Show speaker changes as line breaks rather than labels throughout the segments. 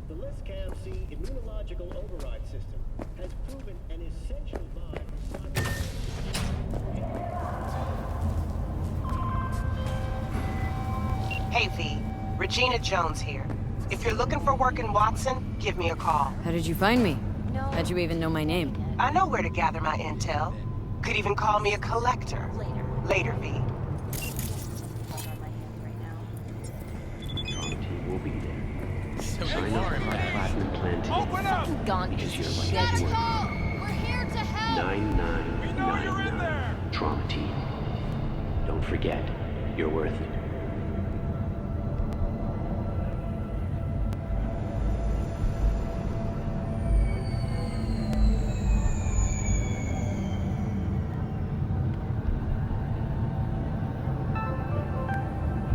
The LISCAM-C immunological override system has proven an essential vibe.
Hey V, Regina Jones here. If you're looking for work in Watson, give me a call.
How did you find me? How'd you even know my name?
I know where to gather my intel. Could even call me a collector. Later, V.
We'll be there. Sign up for our platinum plan today.
Open up!
Because your life is worth
We're here to help!
9999 Trauma Team. Don't forget, you're worth it.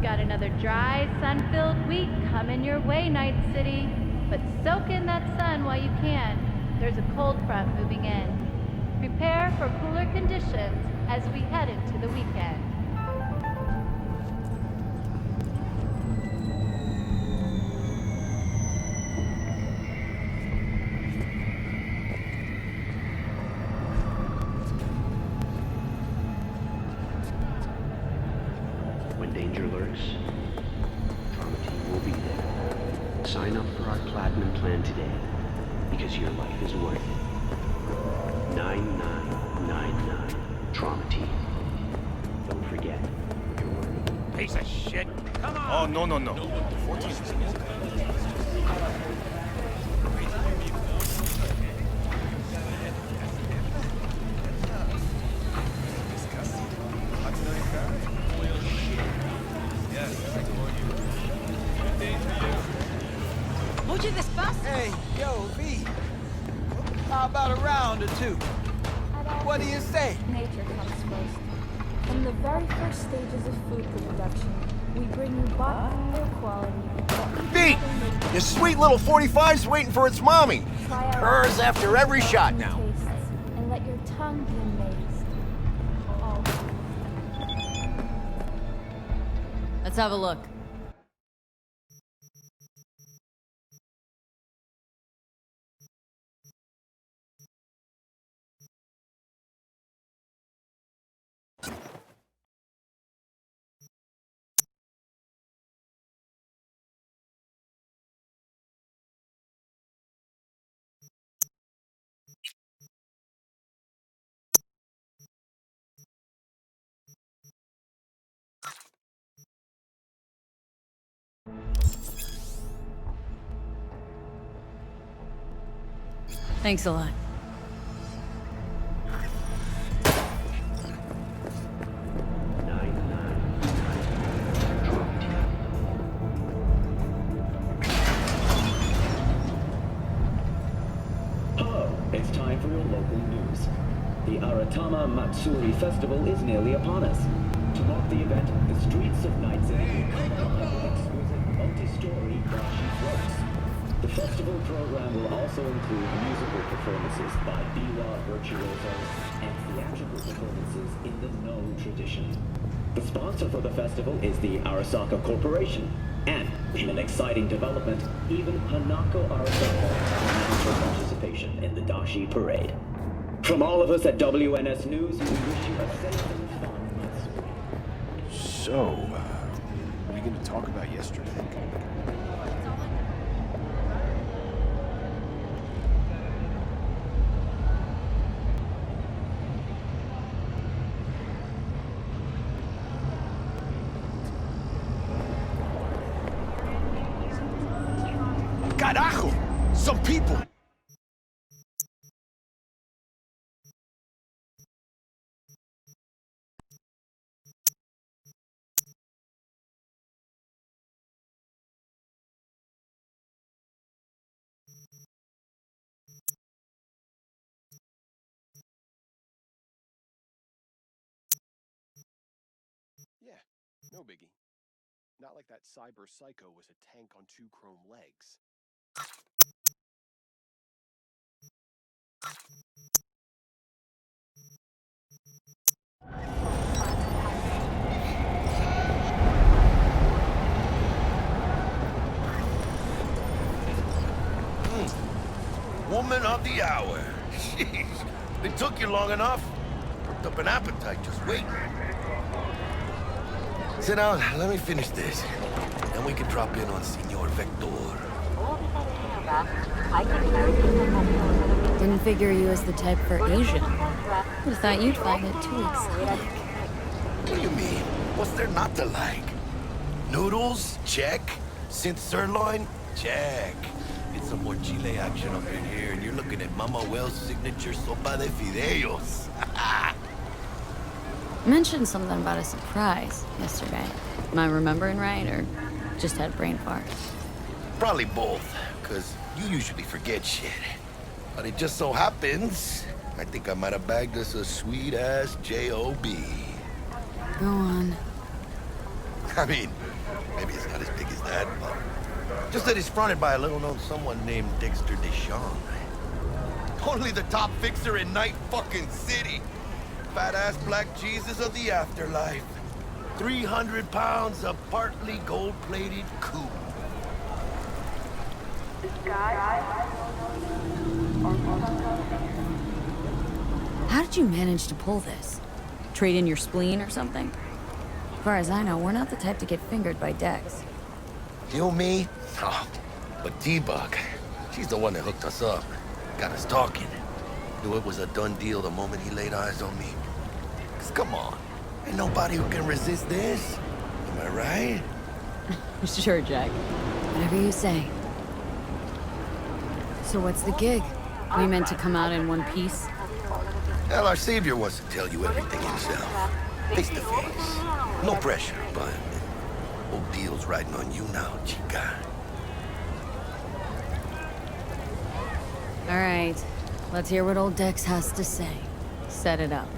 Got another dry, sun-filled week coming your way, Night City. But soak in that sun while you can. There's a cold front moving in. Prepare for cooler conditions as we head into the weekend.
When danger lurks, Trauma Team will be there. Sign up for our platinum plan today, because your life is worth it. 9999 Trauma Team. Don't forget, you're worth it.
Piece of shit! Come on! Oh, no.
Hey, yo, V. How about a round or two? What do you say?
Nature comes first. From the very first stages of food production, we bring you bottom quality.
Beat! Your sweet little 45's waiting for its mommy. Purrs after every shot now.
And let your tongue be amazed.
Let's have a look. Thanks a lot.
Hello, it's time for your local news. The Aratama Matsuri Festival is nearly upon us. To mark the event, the streets of Night City will come alive with exquisite multi-story dashi floats. The festival program will also include musical performances by biwa virtuosos and theatrical performances in the No tradition. The sponsor for the festival is the Arasaka Corporation, and in an exciting development, even Hanako Arasaka announced her participation in the Dashi Parade. From all of us at WNS News, we wish you a safe and fun Matsuri.
So, what are you going to talk about yesterday? Carajo! Some people!
Yeah, no biggie. Not like that cyber psycho was a tank on 2 chrome legs.
gentleman of the hour. Jeez, it took you long enough. Worked up an appetite just waiting. Sit down, let me finish this. Then we can drop in on Senor Vector.
Didn't figure you as the type for Asian. Would've thought you'd find it too exotic.
What do you mean? What's there not to like? Noodles? Check. Synth sirloin? Check. Get some more Chile action up in here, and you're looking at Mama Wells' signature sopa de fideos.
Mentioned something about a surprise yesterday. Am I remembering right, or just had a brain fart?
Probably both, because you usually forget shit. But it just so happens, I think I might have bagged us a sweet-ass J.O.B.
Go on.
I mean, maybe it's not as big as that, but just that he's fronted by a little-known someone named Dexter Deschamps. Only the top fixer in Night fucking City. Fat-ass black Jesus of the afterlife. 300 pounds of partly gold-plated coupe.
How did you manage to pull this? Trade in your spleen or something? As far as I know, we're not the type to get fingered by Dex.
You, me? Oh, but T-Bug, she's the one that hooked us up. Got us talking. Knew it was a done deal the moment he laid eyes on me. 'Cause come on, ain't nobody who can resist this. Am I right?
Sure, Jack. Whatever you say. So what's the gig? We meant to come out in one piece?
Hell, our savior wants to tell you everything himself. Face to face. No pressure, but whole deal's riding on you now, chica.
All right. Let's hear what old Dex has to say. Set it up.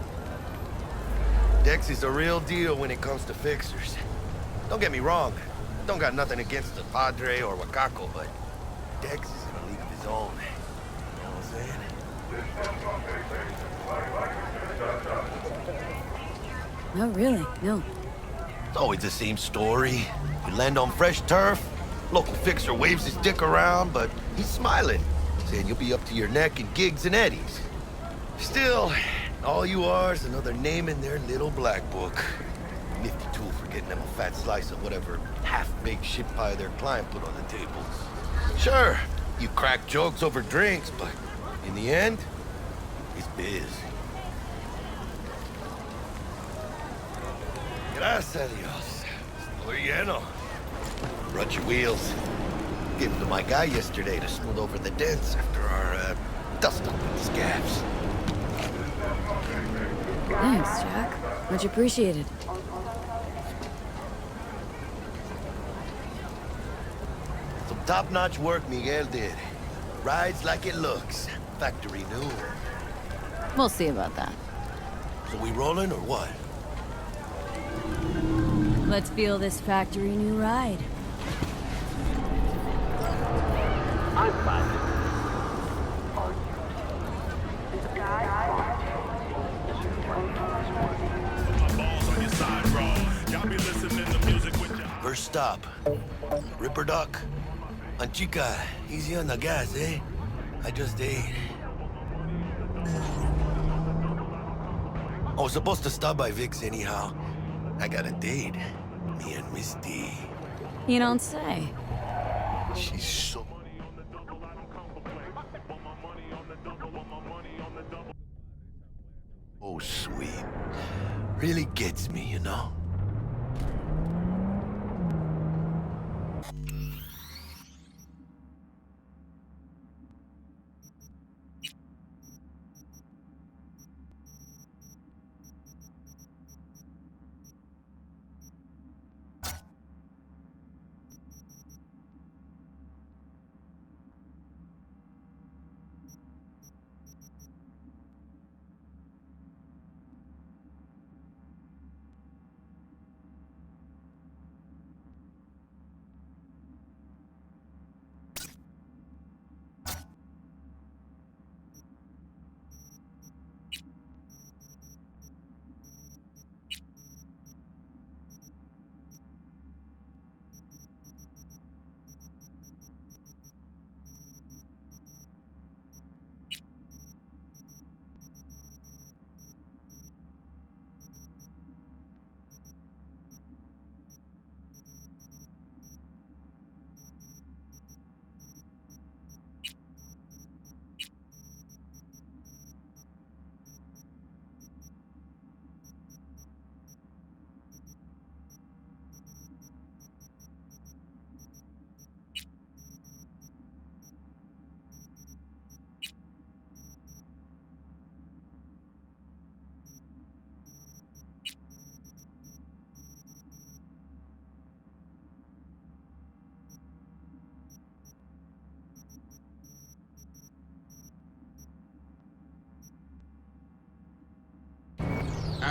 Dex is a real deal when it comes to fixers. Don't get me wrong. Don't got nothing against the Padre or Wakako, but Dex is in a league of his own. You know what I'm saying?
No, really, no.
It's always the same story. You land on fresh turf, local fixer waves his dick around, but he's smiling, saying you'll be up to your neck in gigs and eddies. Still, all you are is another name in their little black book. Nifty tool for getting them a fat slice of whatever half-baked shit pie their client put on the tables. Sure, you crack jokes over drinks, but in the end, it's biz. Gracias a Dios. Estoy lleno. Brought your wheels. Gave them to my guy yesterday to smooth over the dents after our, dust-up with the scabs.
Thanks, Jack. Much appreciated.
Some top-notch work Miguel did. Rides like it looks. Factory new.
We'll see about that.
So we rolling or what?
Let's feel this factory new ride.
I'm glad.
First stop. Ripper Duck. And chica, easy on the gas, eh? I just ate. I was supposed to stop by Vic's anyhow. I got a date. Me and Misty.
You don't say.
She's so... Oh, sweet. Really gets me, you know?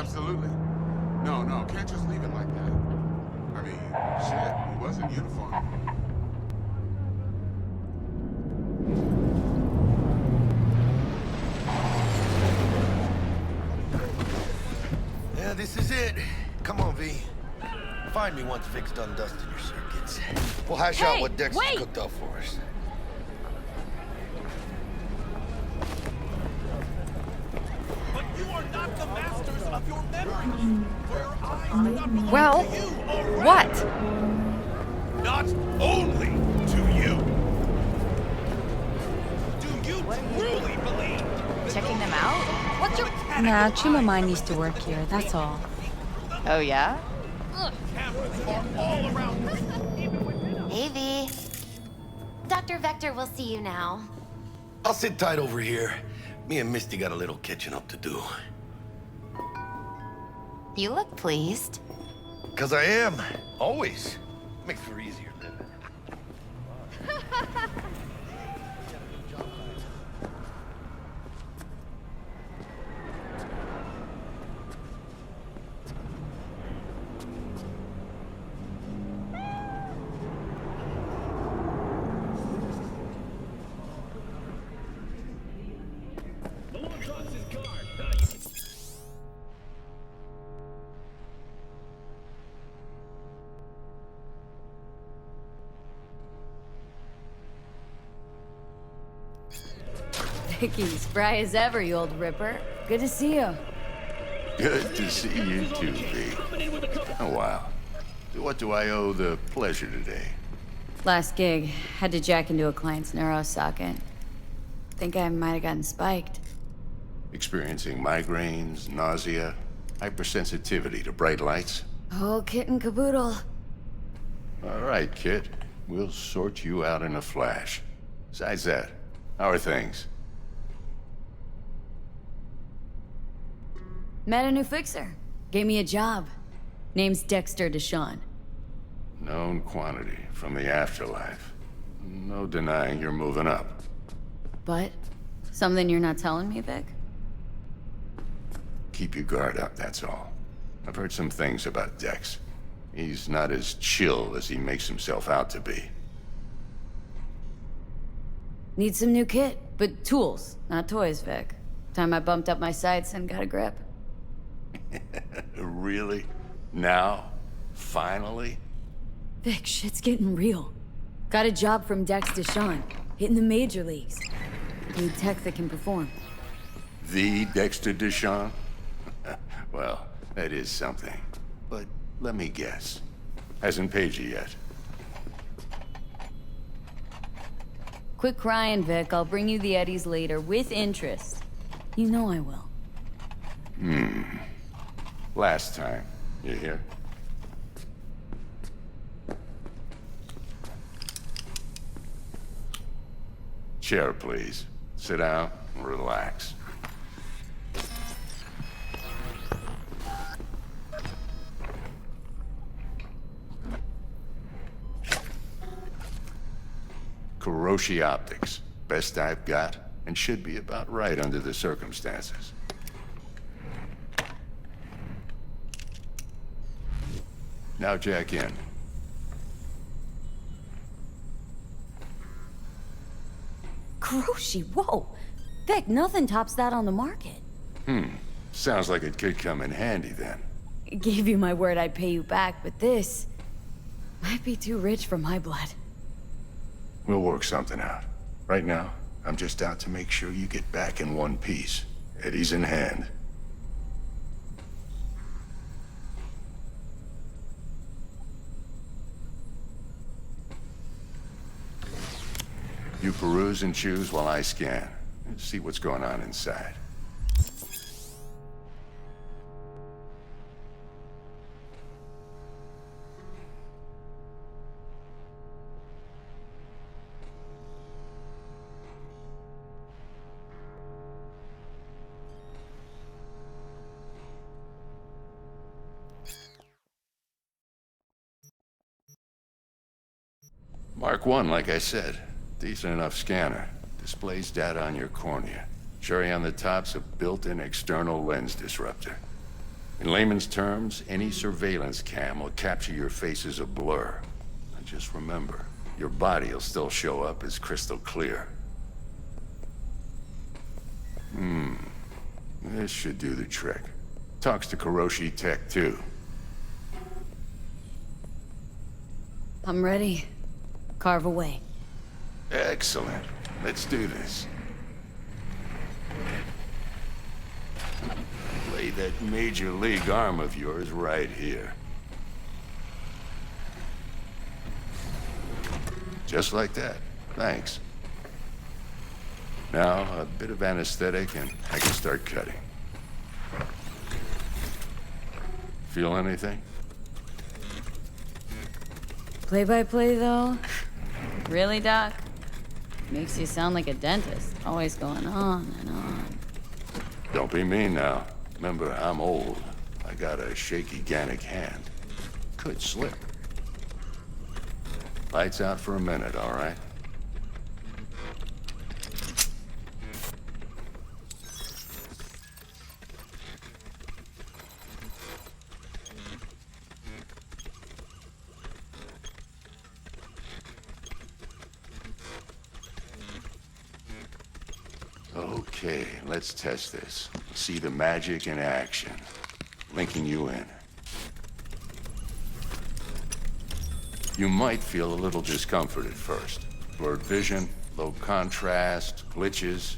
Absolutely. No, no, can't just leave it like that. I mean, shit, he was in uniform.
Yeah, this is it. Come on, V. Find me once Vic's done dusting your circuits. We'll hash out what Dex has cooked up for us.
But you are not the masters of your memories. For your eyes do not belong
Well,
to you already.
what?
Not only to you. Do you truly believe that
Checking them out?
What's your
Nah, Chimamine used to work here, that's all.
Oh, yeah?
cameras are all around?
Hey, V. Dr. Vector will see you now.
I'll sit tight over here. Me and Misty got a little catching up to do.
You look pleased.
'Cause I am. Always. Makes for easier living.
Vicky, spry as ever, you old ripper. Good to see you.
Good to see you too, V. Oh, wow. What do I owe the pleasure today?
Last gig, had to jack into a client's neuro socket. Think I might have gotten spiked.
Experiencing migraines, nausea, hypersensitivity to bright lights?
Oh, kit and caboodle.
All right, kid. We'll sort you out in a flash. Besides that, how are things?
Met a new fixer. Gave me a job. Name's Dexter Deshawn.
Known quantity from the afterlife. No denying you're moving up.
But? Something you're not telling me, Vic?
Keep your guard up, that's all. I've heard some things about Dex. He's not as chill as he makes himself out to be.
Need some new kit, but tools, not toys, Vic. Time I bumped up my sights and got a grip.
Really? Now? Finally?
Vic, shit's getting real. Got a job from Dex Deshawn, hitting the major leagues. Need tech that can perform.
The Dexter Deshawn? Well, that is something. But let me guess. Hasn't paid you yet.
Quit crying, Vic. I'll bring you the eddies later, with interest. You know I will.
Last time. You hear? Chair, please. Sit down and relax. Kuroshi Optics. Best I've got, and should be about right under the circumstances. Now jack in.
Kuroshi, whoa! Vic, nothing tops that on the market.
Sounds like it could come in handy then.
Gave you my word I'd pay you back, but this might be too rich for my blood.
We'll work something out. Right now, I'm just out to make sure you get back in one piece. Eddie's in hand. You peruse and choose while I scan. See what's going on inside. Mark 1, like I said. Decent enough scanner. Displays data on your cornea. Cherry on the top's a built-in external lens disruptor. In layman's terms, any surveillance cam will capture your face as a blur. And just remember, your body will still show up as crystal clear. This should do the trick. Talks to Kuroshi Tech, too.
I'm ready. Carve away.
Excellent. Let's do this. Lay that major league arm of yours right here. Just like that. Thanks. Now, a bit of anesthetic and I can start cutting. Feel anything?
Play-by-play, though? Really, Doc? Makes you sound like a dentist. Always going on and on.
Don't be mean now. Remember, I'm old. I got a shaky Gannic hand. Could slip. Lights out for a minute, all right? Okay, let's test this. See the magic in action. Linking you in. You might feel a little discomfort at first. Blurred vision, low contrast, glitches.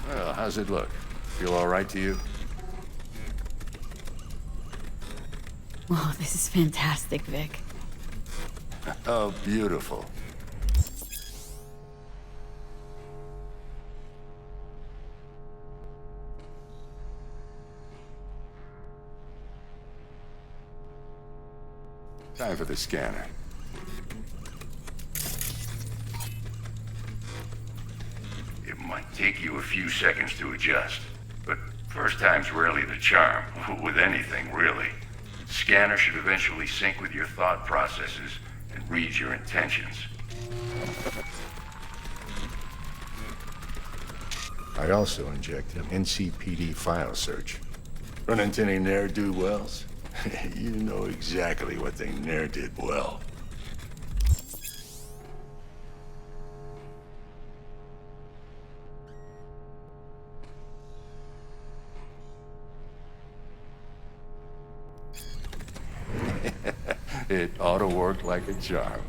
Well, how's it look? Feel all right to you?
Oh, this is fantastic, Vic.
Oh, beautiful. Time for the scanner. It might take you a few seconds to adjust, but first time's rarely the charm, with anything, really. Scanner should eventually sync with your thought processes and read your intentions. I also inject an NCPD file search. Run into any ne'er-do-wells? You know exactly what they ne'er did well. It ought to work like a charm.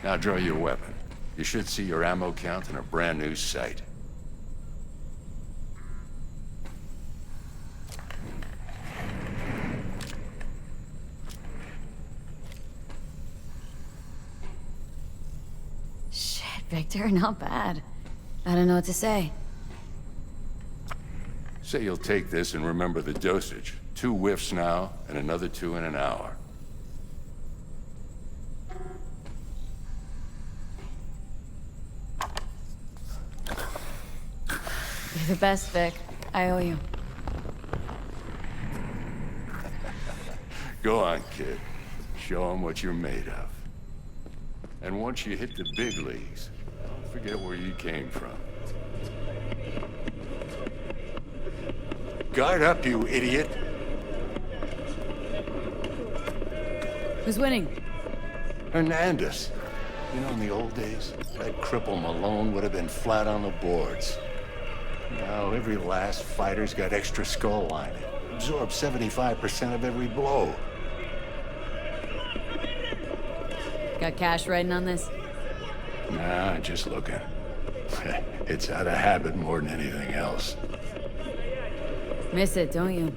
Now draw your weapon. You should see your ammo count in a brand new sight.
Shit, Victor, not bad. I don't know what to say.
Say you'll take this and remember the dosage. 2 whiffs now, and another 2 in an hour.
You're the best, Vic. I owe you.
Go on, kid. Show them what you're made of. And once you hit the big leagues, don't forget where you came from. Guard up, you idiot!
Who's winning?
Hernandez. You know, in the old days, that cripple Malone would have been flat on the boards. Now, every last fighter's got extra skull lining. Absorbs 75% of every blow.
Got cash riding on this?
Nah, just looking. It's out of habit more than anything else.
Miss it, don't you?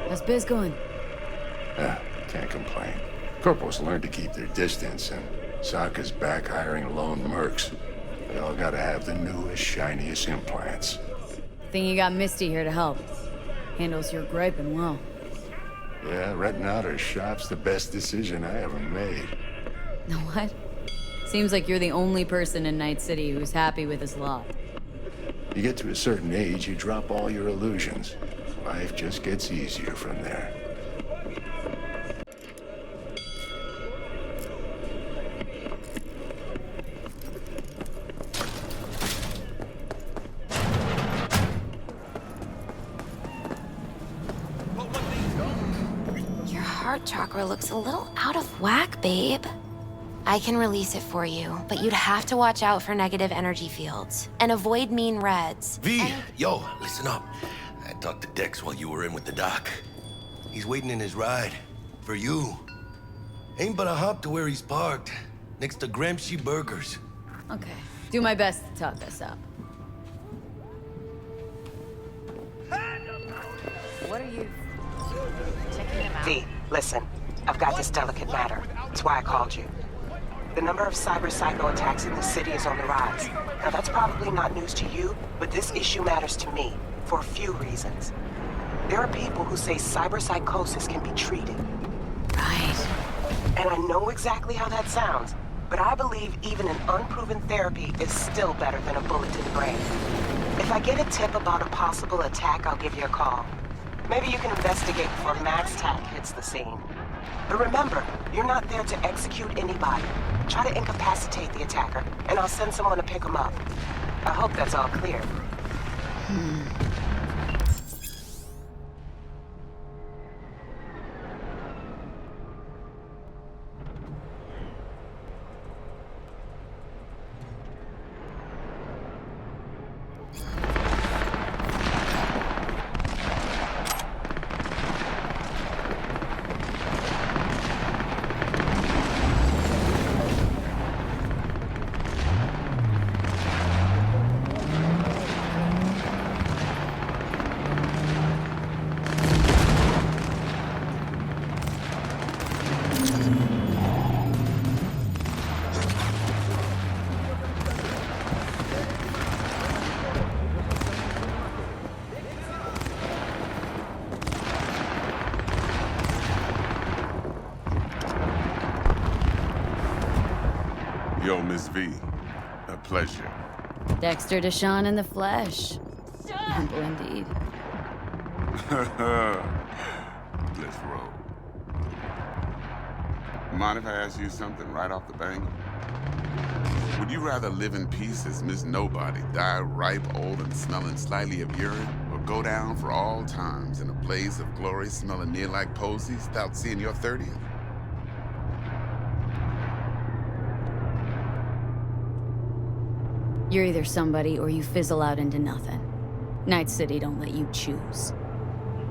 How's biz going?
Can't complain. Corpo's learned to keep their distance, and Sokka's back hiring lone mercs. They all gotta have the newest, shiniest implants.
Think you got Misty here to help. Handles your griping well.
Yeah, renting out her shop's the best decision I ever made.
Know what? Seems like you're the only person in Night City who's happy with his lot.
You get to a certain age, you drop all your illusions. Life just gets easier from there.
Your heart chakra looks a little out of whack, babe. I can release it for you, but you'd have to watch out for negative energy fields and avoid mean reds.
V, yo, listen up. I talked to Dex while you were in with the doc. He's waiting in his ride. For you. Ain't but a hop to where he's parked. Next to Gramsci Burgers.
Okay. Do my best to talk this up.
What are you checking him out?
V, listen. I've got this delicate matter. That's why I called you. The number of cyber psycho attacks in the city is on the rise. Now that's probably not news to you, but this issue matters to me for a few reasons. There are people who say cyber psychosis can be treated.
Right.
And I know exactly how that sounds, but I believe even an unproven therapy is still better than a bullet to the brain. If I get a tip about a possible attack, I'll give you a call. Maybe you can investigate before Max Tack hits the scene. But remember, you're not there to execute anybody. Try to incapacitate the attacker, and I'll send someone to pick him up. I hope that's all clear.
Yo, Miss V. A pleasure.
Dexter Deshawn in the flesh. Humble indeed.
Let's roll. Mind if I ask you something right off the bank? Would you rather live in peace as Miss Nobody, die ripe, old, and smelling slightly of urine, or go down for all times in a blaze of glory smelling near like posies without seeing your 30th?
You're either somebody or you fizzle out into nothing. Night City don't let you choose.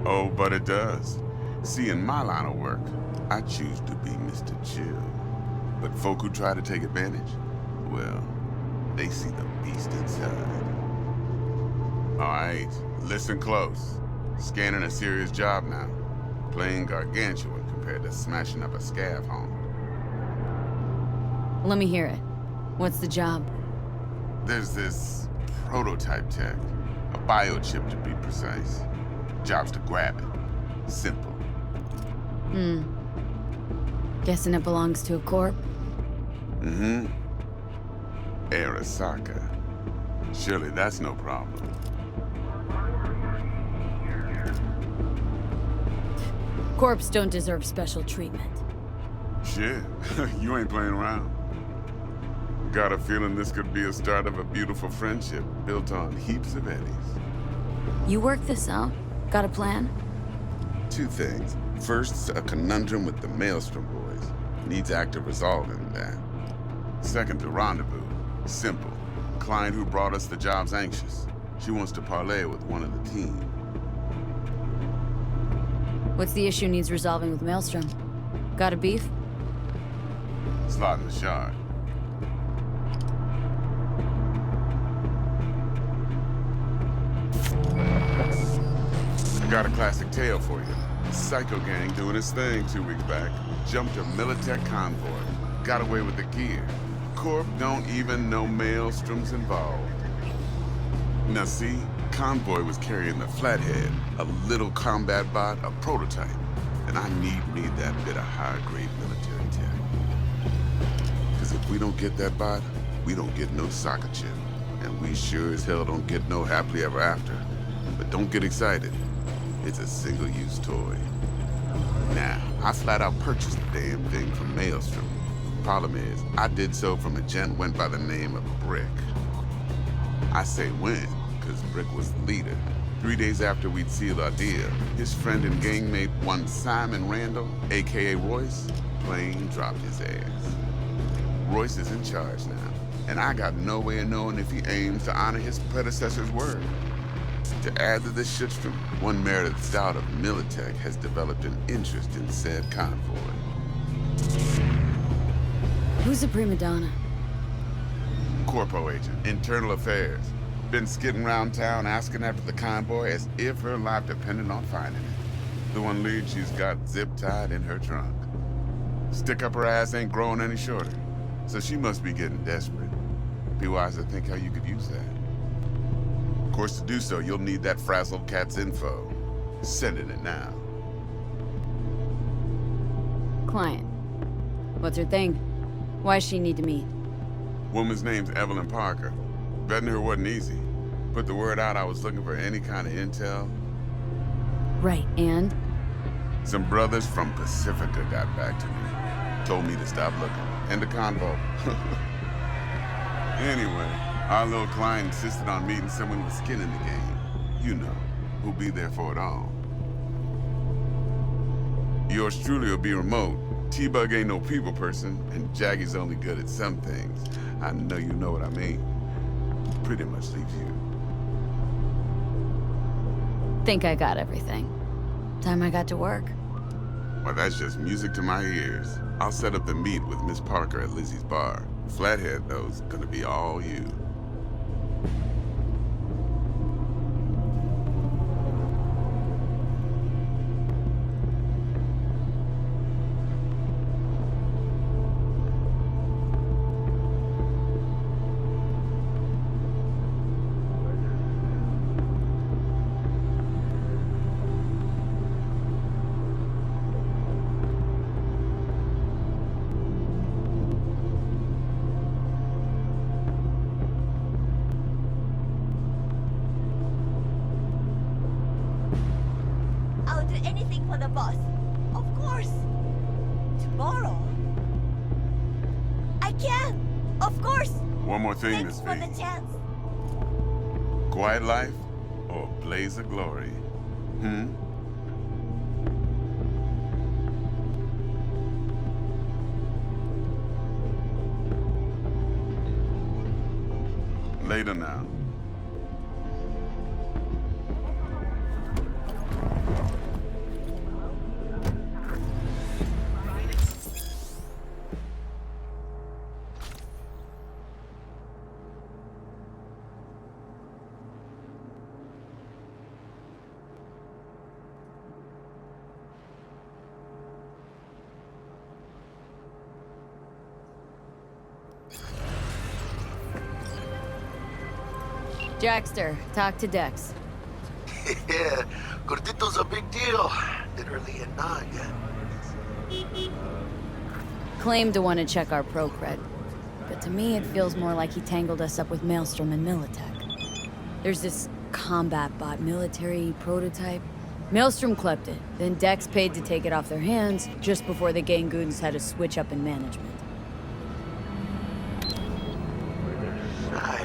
Oh, but it does. See, in my line of work, I choose to be Mr. Chill. But folk who try to take advantage, well, they see the beast inside. All right, listen close. Scanning a serious job now. Playing gargantuan compared to smashing up a scav home.
Let me hear it. What's the job?
There's this prototype tech, a biochip to be precise. Job's to grab it. Simple.
Guessing it belongs to a corp?
Mm-hmm. Arasaka. Surely that's no problem.
Corps don't deserve special treatment.
Shit, you ain't playing around. Got a feeling this could be a start of a beautiful friendship built on heaps of eddies.
You work this out? Got a plan?
Two things. First, a conundrum with the Maelstrom boys. Needs active resolving that. Second, the rendezvous. Simple. Client who brought us the job's anxious. She wants to parlay with one of the team.
What's the issue needs resolving with Maelstrom? Got a beef?
Slot in the shard. Got a classic tale for you. Psycho gang doing his thing 2 weeks back. Jumped a Militech convoy. Got away with the gear. Corp don't even know Maelstrom's involved. Now see, convoy was carrying the Flathead, a little combat bot, a prototype. And I need that bit of high-grade military tech. Because if we don't get that bot, we don't get no soccer chip. And we sure as hell don't get no happily ever after. But don't get excited. It's a single-use toy. Now, I flat out purchased the damn thing from Maelstrom. Problem is, I did so from a gent went by the name of Brick. I say when, because Brick was the leader. 3 days after we'd sealed our deal, his friend and gangmate, one Simon Randall, aka Royce, plain dropped his ass. Royce is in charge now, and I got no way of knowing if he aims to honor his predecessor's word. To add to this shitstorm, one Meredith Stout of Militech has developed an interest in said convoy.
Who's a prima donna?
Corpo agent, internal affairs. Been skidding around town asking after the convoy as if her life depended on finding it. The one lead she's got zip-tied in her trunk. Stick up her ass ain't growing any shorter, so she must be getting desperate. Be wise to think how you could use that. Of course, to do so, you'll need that frazzled cat's info. Sending it now.
Client. What's her thing? Why does she need to meet?
Woman's name's Evelyn Parker. Betting her wasn't easy. Put the word out I was looking for any kind of intel.
Right, and?
Some brothers from Pacifica got back to me. Told me to stop looking. End of convo. Anyway, our little client insisted on meeting someone with skin in the game. You know, who'll be there for it all. Yours truly will be remote. T-Bug ain't no people person, and Jaggy's only good at some things. I know you know what I mean. Pretty much leaves you.
Think I got everything. Time I got to work.
Well, that's just music to my ears. I'll set up the meet with Miss Parker at Lizzie's bar. Flathead, though, is gonna be all you.
I'll do anything for the boss. Of course. Tomorrow. I can. Of course.
One more thing,
Thanks
Miss
for
V.
the chance.
Quiet life or blaze of glory? Later now.
Jackster, talk to Dex.
Yeah, Gordito's a big deal. Literally a nod, yeah.
Claimed to want to check our pro cred, but to me it feels more like he tangled us up with Maelstrom and Militech. There's this combat bot military prototype. Maelstrom clept it, then Dex paid to take it off their hands just before the Gangoons had a switch up in management.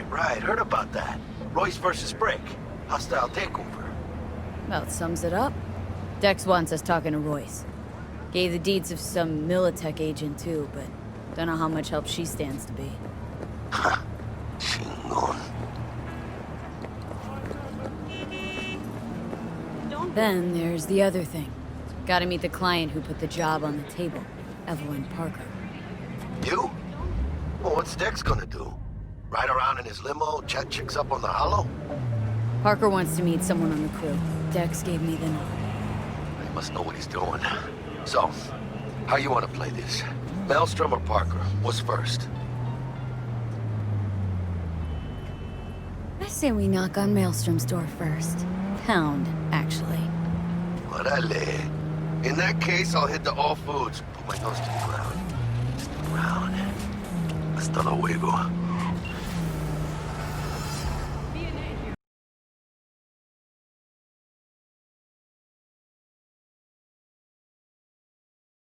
Right, heard about that. Royce versus Brick. Hostile takeover.
About sums it up. Dex wants us talking to Royce. Gave the deeds of some Militech agent too, but don't know how much help she stands to be.
Ha. Chingon.
Then there's the other thing. Gotta meet the client who put the job on the table, Evelyn Parker.
You? Well, what's Dex gonna do? Ride around in his limo, chat chicks up on the hollow?
Parker wants to meet someone on the crew. Dex gave me the nod.
He must know what he's doing. So, how you want to play this? Maelstrom or Parker? What's first?
I say we knock on Maelstrom's door first. Pound, actually.
Orale. In that case, I'll hit the all foods. Put my nose to the ground. Hasta luego.